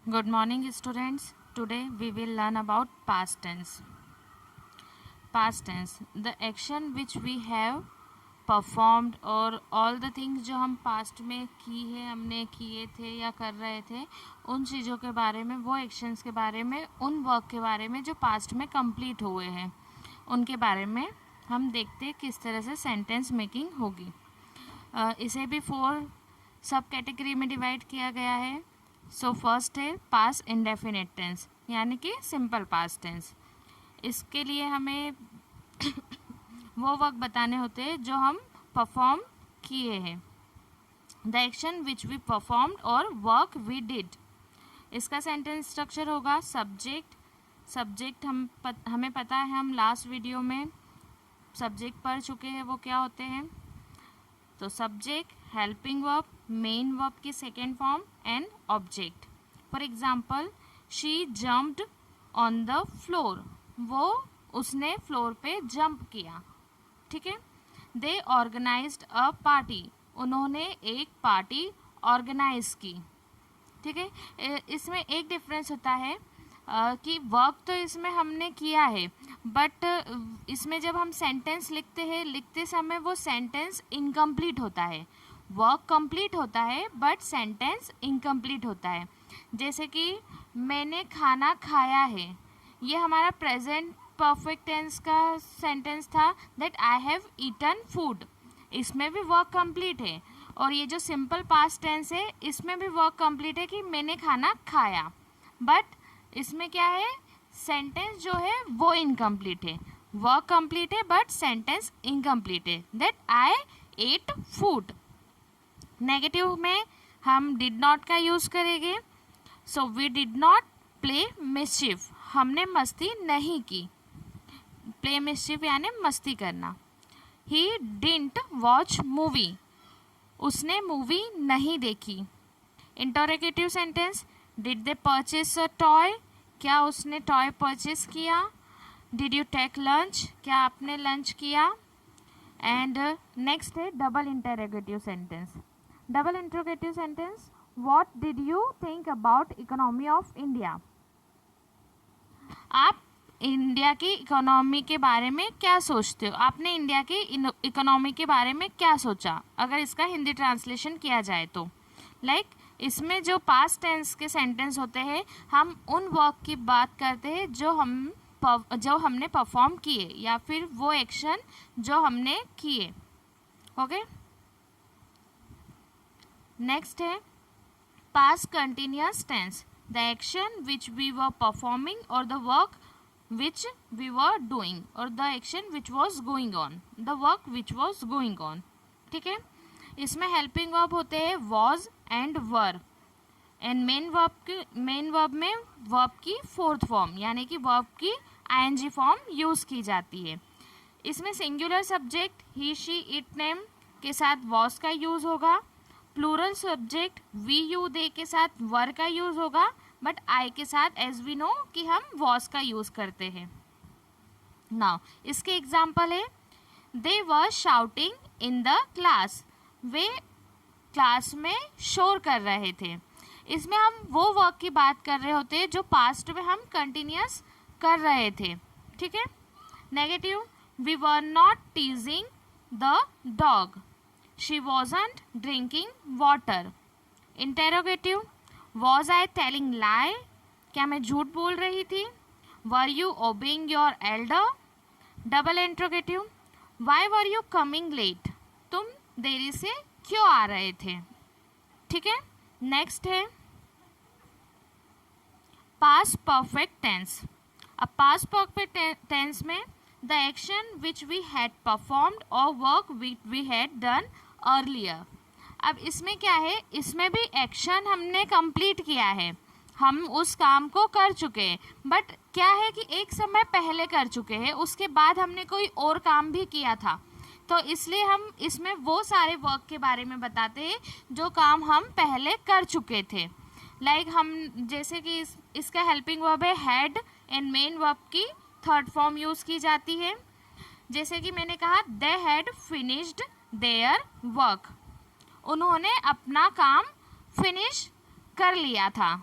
Good morning, students. Today we will learn about past tense. Past tense, the action which we have performed और all the things जो हम past में की है, हमने किए थे या कर रहे थे, उन चीज़ों के बारे में, वो actions के बारे में, उन work के बारे में जो past में complete हुए हैं, उनके बारे में हम देखते हैं किस तरह से sentence making होगी. इसे भी 4 सब कैटेगरी में डिवाइड किया गया है. सो फर्स्ट है पास इंडेफिनिट टेंस, यानी कि सिंपल पास्ट टेंस. इसके लिए हमें वो वर्क बताने होते हैं जो हम परफॉर्म किए हैं. The action which we performed और वर्क वी डिड. इसका सेंटेंस स्ट्रक्चर होगा सब्जेक्ट हमें पता है, हम लास्ट वीडियो में सब्जेक्ट पढ़ चुके हैं वो क्या होते हैं. तो subject, helping verb, main verb की second form and object. For example, she jumped on the floor, उसने फ्लोर पे जंप किया. ठीक है. दे ऑर्गेनाइज्ड अ पार्टी, उन्होंने एक पार्टी ऑर्गेनाइज की. ठीक है. इसमें एक डिफरेंस होता है कि वर्क तो इसमें हमने किया है, बट इसमें जब हम सेंटेंस लिखते समय वो सेंटेंस इनकम्प्लीट होता है. वर्क कंप्लीट होता है बट सेंटेंस इनकम्प्लीट होता है. जैसे कि मैंने खाना खाया है, ये हमारा प्रेजेंट परफेक्ट टेंस का सेंटेंस था, that I have eaten food. इसमें भी वर्क कंप्लीट है. और ये जो सिंपल पास्ट टेंस है, इसमें भी वर्क कंप्लीट है कि मैंने खाना खाया, बट इसमें क्या है, सेंटेंस जो है वो इनकम्प्लीट है. वर्क कंप्लीट है बट सेंटेंस इनकम्प्लीट है, that I ate food. Negative में हम डिड नॉट का यूज़ करेंगे. So we did not play mischief, हमने मस्ती नहीं की. प्ले मिस्चिफ यानी मस्ती करना. ही डिडंट वॉच मूवी, उसने मूवी नहीं देखी. Interrogative sentence, did they purchase a toy, क्या उसने टॉय परचेस किया. डिड यू टेक लंच, क्या आपने लंच किया. एंड नेक्स्ट है double interrogative sentence. Double interrogative sentence, what did you think about economy of India, आप इंडिया की economy के बारे में क्या सोचते हो, आपने इंडिया की इकोनॉमी के बारे में क्या सोचा, अगर इसका हिंदी ट्रांसलेशन किया जाए तो. लाइक इसमें जो पास्ट टेंस के सेंटेंस होते हैं, हम उन वर्क की बात करते हैं जो हमने परफॉर्म किए, या फिर वो एक्शन जो हमने किए. ओके. नेक्स्ट है past continuous tense, the action which we were performing और the work which we were doing, और the action which was going on, the work which was going on. ठीक है. इसमें हेल्पिंग वर्ब होते हैं was and were. And main verb में verb की fourth form, यानी कि वर्ब की आईएनजी फॉर्म यूज़ की जाती है. इसमें singular subject he she it name के साथ वॉज का यूज़ होगा. Plural subject we you they के साथ वर का यूज़ होगा, बट आई के साथ एज वी नो कि हम वॉज का यूज़ करते हैं. नाउ इसके एग्जाम्पल है, they were shouting in the class, वे क्लास में शोर कर रहे थे. इसमें हम वो वर्क की बात कर रहे होते हैं जो पास्ट में हम कंटिन्यूअस कर रहे थे. ठीक है. Negative, we were not teasing the dog, she wasn't drinking water. Interrogative, was I telling lie, क्या मैं झूठ बोल रही थी. Were you obeying your elder. Double interrogative, why were you coming late, तुम देरी से क्यों आ रहे थे. ठीक है. नेक्स्ट है पास्ट परफेक्ट टेंस. अब पास्ट परफेक्ट टेंस में the action which we had performed और work which we had done earlier. अब इसमें क्या है, इसमें भी एक्शन हमने कंप्लीट किया है, हम उस काम को कर चुके हैं, बट क्या है कि एक समय पहले कर चुके हैं, उसके बाद हमने कोई और काम भी किया था. तो इसलिए हम इसमें वो सारे वर्क के बारे में बताते हैं जो काम हम पहले कर चुके थे. लाइक हम जैसे कि इसका हेल्पिंग वर्ब है हैड, एंड मेन वर्ब की थर्ड फॉर्म यूज़ की जाती है. जैसे कि मैंने कहा they had finished their work, उन्होंने अपना काम फिनिश कर लिया था.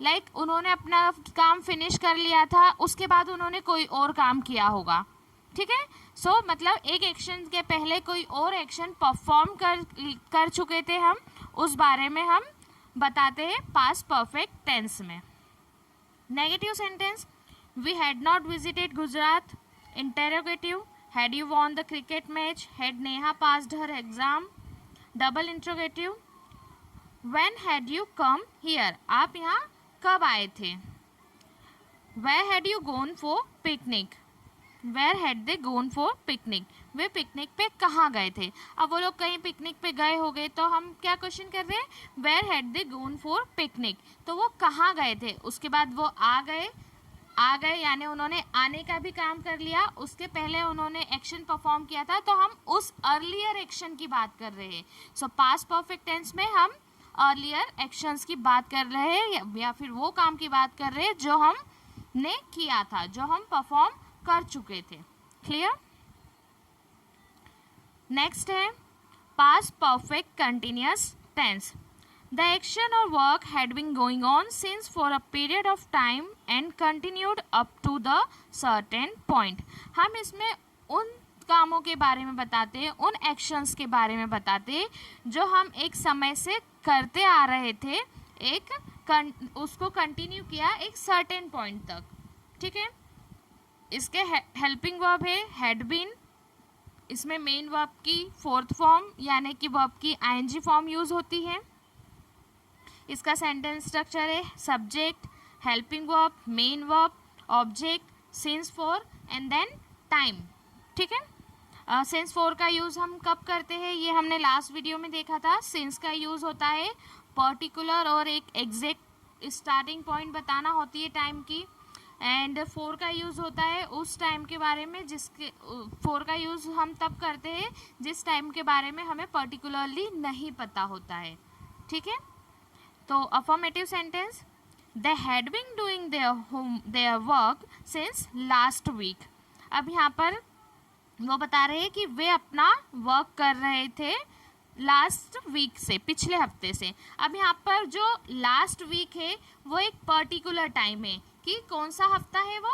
लाइक उन्होंने अपना काम फिनिश कर लिया था, उसके बाद उन्होंने कोई और काम किया होगा, ठीक है। सो मतलब एक एक्शन के पहले कोई और एक्शन परफॉर्म कर चुके थे हम, उस बारे में हम बताते हैं पास्ट परफेक्ट टेंस में। Negative sentence, we had not visited Gujarat. Interrogative, had you won the cricket match, had Neha passed her exam. Double interrogative, when had you come here, आप यहाँ कब आए थे। Where had you gone for picnic, where had they gone for picnic, वे picnic पे कहाँ गए थे। अब वो लोग कहीं पिकनिक पे गए हो गए तो हम क्या क्वेश्चन कर रहे हैं, where had they gone for picnic, तो वो कहाँ गए थे। उसके बाद वो आ गए यानी उन्होंने आने का भी काम कर लिया, उसके पहले उन्होंने एक्शन परफॉर्म किया था, तो हम उस अर्लियर एक्शन की बात कर रहे हैं। सो पास्ट परफेक्ट टेंस में हम अर्लियर एक्शंस की बात कर रहे हैं या फिर वो काम की बात कर रहे हैं जो हमने किया था, जो हम परफॉर्म कर चुके थे। क्लियर। नेक्स्ट है past perfect continuous tense. The action और work had been going on since for a period of time and continued up to the certain point. हम इसमें उन कामों के बारे में बताते हैं, उन एक्शंस के बारे में बताते हैं जो हम एक समय से करते आ रहे थे, उसको कंटिन्यू किया एक सर्टेन पॉइंट तक, ठीक है। इसके हेल्पिंग वर्ब है हैड बीन, इसमें मेन वर्ब की फोर्थ फॉर्म यानी कि वर्ब की आईएनजी फॉर्म यूज होती है। इसका सेंटेंस स्ट्रक्चर है subject, helping verb, main verb, object, since for and then time, ठीक है। सिंस फॉर का यूज़ हम कब करते हैं, ये हमने लास्ट वीडियो में देखा था। सिंस का यूज़ होता है पर्टिकुलर और एक एग्जैक्ट स्टार्टिंग पॉइंट बताना होती है टाइम की, एंड फोर का यूज़ होता है उस टाइम के बारे में जिसके, फोर का यूज़ हम तब करते हैं जिस टाइम के बारे में हमें पर्टिकुलरली नहीं पता होता है, ठीक है। तो affirmative sentence, they had been doing their work since last week. अब यहाँ पर वो बता रहे हैं कि वे अपना वर्क कर रहे थे लास्ट वीक से, पिछले हफ्ते से। अब यहाँ पर जो लास्ट वीक है वो एक पर्टिकुलर टाइम है कि कौन सा हफ्ता है, वो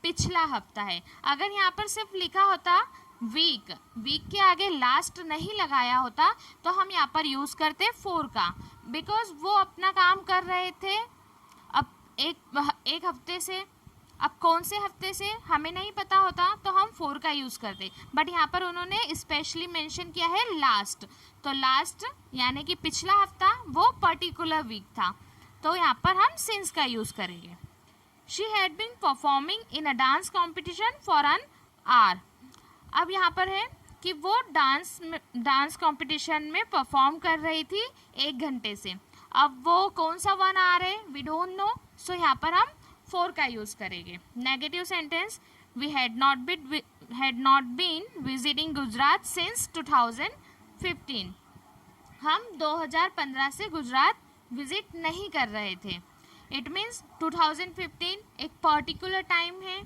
पिछला हफ्ता है। अगर यहाँ पर सिर्फ लिखा होता वीक, वीक के आगे लास्ट नहीं लगाया होता तो हम यहाँ पर यूज़ करते फोर का, बिकॉज वो अपना काम कर रहे थे अब एक हफ्ते से। अब कौन से हफ्ते से हमें नहीं पता होता तो हम फोर का यूज़ करते, बट यहाँ पर उन्होंने स्पेशली मेंशन किया है लास्ट, तो लास्ट यानी कि पिछला हफ्ता वो पर्टिकुलर वीक था, तो यहाँ पर हम सिंस का यूज़ करेंगे। She had been performing in a dance competition for an hour. अब यहाँ पर है कि वो डांस कॉम्पिटिशन में परफॉर्म कर रही थी 1 घंटे से। अब वो कौन सा 1 आवर है, वी डोंट नो, सो यहाँ पर हम 4 का यूज़ करेंगे। Negative sentence, we had not been visiting Gujarat since 2015। हम 2015 से गुजरात विजिट नहीं कर रहे थे। इट मीन्स 2015 एक पर्टिकुलर टाइम है,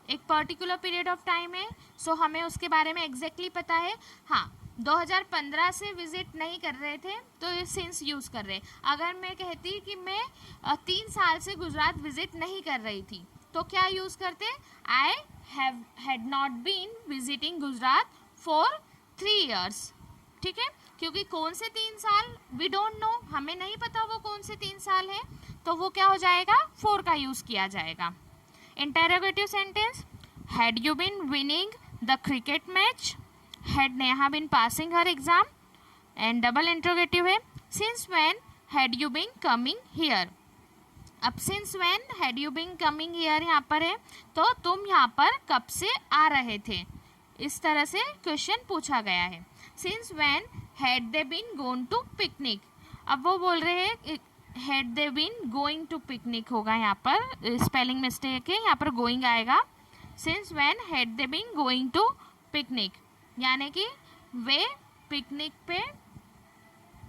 एक पर्टिकुलर पीरियड ऑफ टाइम है, सो हमें उसके बारे में एग्जैक्टली पता है। हाँ, 2015 से विजिट नहीं कर रहे थे तो ये सिंस यूज़ कर रहे। अगर मैं कहती कि मैं 3 साल से गुजरात विजिट नहीं कर रही थी तो क्या यूज़ करते, I had not been visiting Gujarat for 3 years, ठीक है। क्योंकि कौन से 3 साल, वी डोंट नो, हमें नहीं पता वो कौन से 3 साल है, तो वो क्या हो जाएगा, 4 का यूज़ किया जाएगा। Interrogative sentence, had you been winning the cricket match, had Neha been passing her exam, and double interrogative है since when had you been coming here. अब since when had you been coming here यहाँ पर है, तो तुम यहाँ पर कब से आ रहे थे, इस तरह से क्वेश्चन पूछा गया है। Since when had they been going to picnic, अब वो बोल रहे हैं had they been going to picnic होगा, यहाँ पर स्पेलिंग मिस्टेक है, यहाँ पर गोइंग आएगा। Since when had they been going to picnic यानी कि वे पिकनिक पे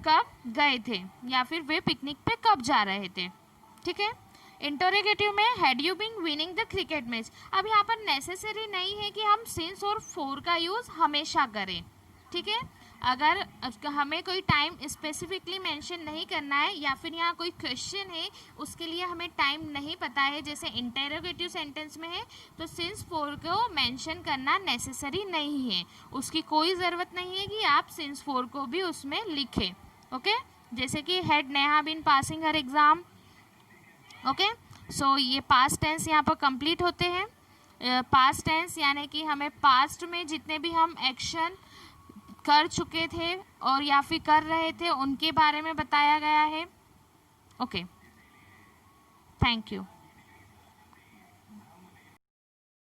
कब गए थे या फिर वे पिकनिक पे कब जा रहे थे, ठीक है। इंटरोगेटिव में had you been winning the cricket match. अब यहाँ पर नेसेसरी नहीं है कि हम सिंस और 4 का यूज़ हमेशा करें, ठीक है। अगर हमें कोई टाइम स्पेसिफिकली मेंशन नहीं करना है या फिर यहाँ कोई क्वेश्चन है उसके लिए हमें टाइम नहीं पता है, जैसे इंटेरोगेटिव सेंटेंस में है, तो सिंस फोर को मेंशन करना नेसेसरी नहीं है, उसकी कोई ज़रूरत नहीं है कि आप सिंस फोर को भी उसमें लिखें। ओके, जैसे कि had Neha been passing her exam. Okay, so ये पास्ट टेंस यहाँ पर कंप्लीट होते हैं। पास्ट टेंस यानी कि हमें पास्ट में जितने भी हम एक्शन कर चुके थे और या फिर कर रहे थे उनके बारे में बताया गया है। Okay, thank you.